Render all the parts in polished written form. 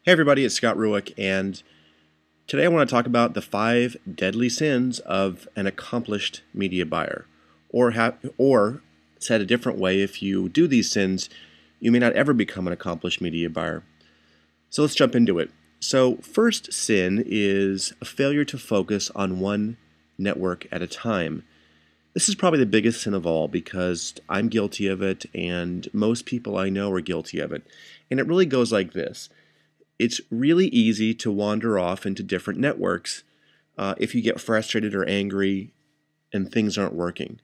Hey everybody, it's Scott Ruick, and today I want to talk about the 5 deadly sins of an accomplished media buyer. Or said a different way, if you do these sins, you may not ever become an accomplished media buyer. So let's jump into it. So, first sin is a failure to focus on one network at a time. This is probably the biggest sin of all because I'm guilty of it, and most people I know are guilty of it. And it really goes like this. It's really easy to wander off into different networks if you get frustrated or angry and things aren't working.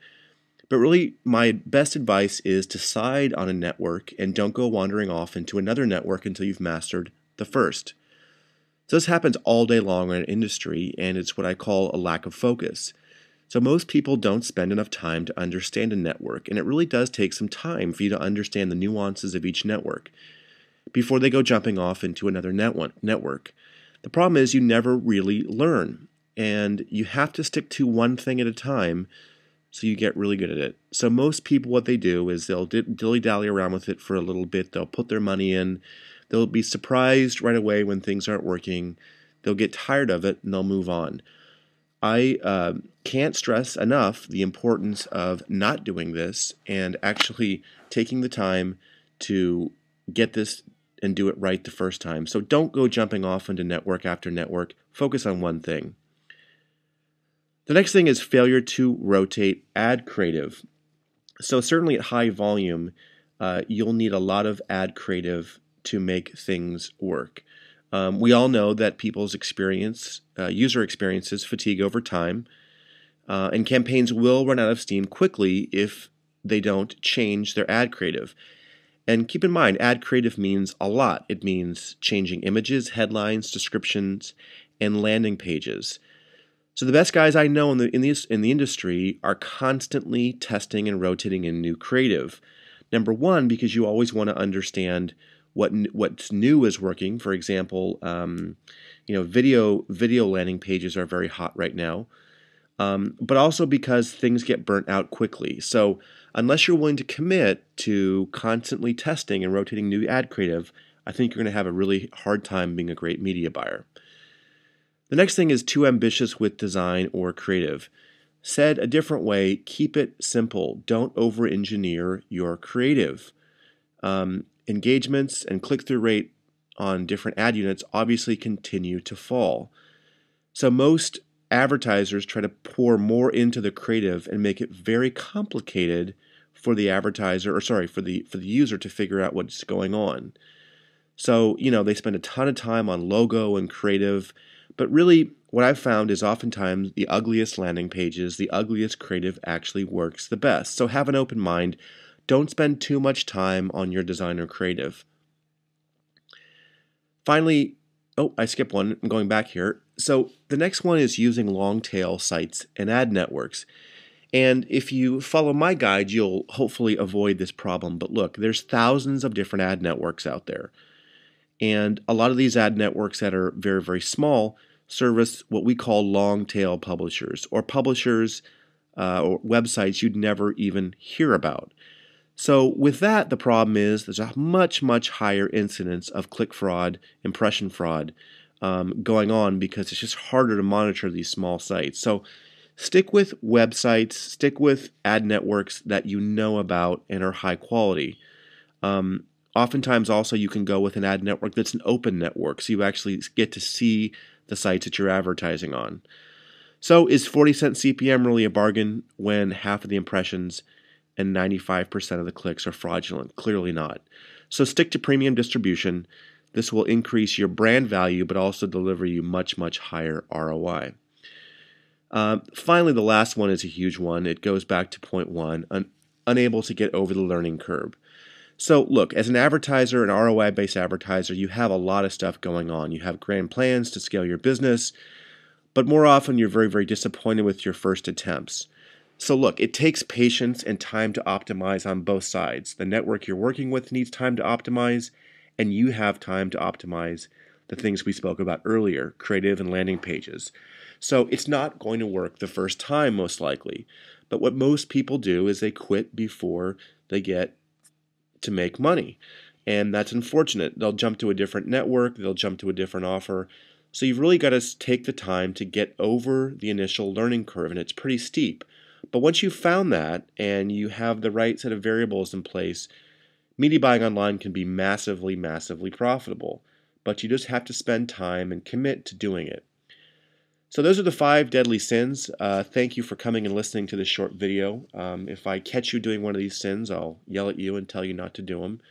But really, my best advice is to side on a network and don't go wandering off into another network until you've mastered the first. So this happens all day long in an industry, and it's what I call a lack of focus. So most people don't spend enough time to understand a network, and it really does take some time for you to understand the nuances of each network before they go jumping off into another network. The problem is you never really learn, and you have to stick to one thing at a time so you get really good at it. So most people, what they do is they'll dilly-dally around with it for a little bit. They'll put their money in. They'll be surprised right away when things aren't working. They'll get tired of it, and they'll move on. I can't stress enough the importance of not doing this and actually taking the time to get this and do it right the first time. So don't go jumping off into network after network. Focus on one thing. The next thing is failure to rotate ad creative. So certainly at high volume, you'll need a lot of ad creative to make things work. We all know that people's user experiences fatigue over time, and campaigns will run out of steam quickly if they don't change their ad creative. And keep in mind, ad creative means a lot. It means changing images, headlines, descriptions, and landing pages. So the best guys I know in the industry are constantly testing and rotating in new creative. Number one, because you always want to understand what's new is working. For example, video landing pages are very hot right now. But also because things get burnt out quickly. So unless you're willing to commit to constantly testing and rotating new ad creative, I think you're going to have a really hard time being a great media buyer. The next thing is too ambitious with design or creative. Said a different way, keep it simple. Don't over-engineer your creative. Engagements and click-through rate on different ad units obviously continue to fall. So most advertisers try to pour more into the creative and make it very complicated for the advertiser, or sorry, for the user to figure out what's going on. So, they spend a ton of time on logo and creative, but really what I've found is oftentimes the ugliest landing pages, the ugliest creative actually works the best. So have an open mind. Don't spend too much time on your design or creative. Finally, I skipped one. I'm going back here. So the next one is using long tail sites and ad networks. And if you follow my guide, you'll hopefully avoid this problem. But look, there's thousands of different ad networks out there. And a lot of these ad networks that are very, very small service what we call long tail publishers, or publishers or websites you'd never even hear about. So with that, the problem is there's a much, much higher incidence of click fraud, impression fraud going on because it's just harder to monitor these small sites. So stick with websites, stick with ad networks that you know about and are high quality. Oftentimes also you can go with an ad network that's an open network, so you actually get to see the sites that you're advertising on. So is 40-cent CPM really a bargain when half of the impressions and 95% of the clicks are fraudulent? Clearly not. So stick to premium distribution. This will increase your brand value, but also deliver you much, much higher ROI. Finally, the last one is a huge one. It goes back to point one, unable to get over the learning curve. So look, as an advertiser, an ROI-based advertiser, you have a lot of stuff going on. You have grand plans to scale your business, but more often you're very, very disappointed with your first attempts. So look, it takes patience and time to optimize on both sides. The network you're working with needs time to optimize, and you have time to optimize the things we spoke about earlier, creative and landing pages. So it's not going to work the first time, most likely. But what most people do is they quit before they get to make money. And that's unfortunate. They'll jump to a different network, they'll jump to a different offer. So you've really got to take the time to get over the initial learning curve, and it's pretty steep. But once you've found that and you have the right set of variables in place, media buying online can be massively, massively profitable. But you just have to spend time and commit to doing it. So those are the 5 deadly sins. Thank you for coming and listening to this short video. If I catch you doing one of these sins, I'll yell at you and tell you not to do them.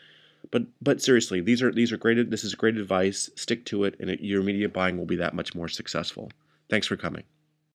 But seriously, these are great. This is great advice. Stick to it, and your media buying will be that much more successful. Thanks for coming.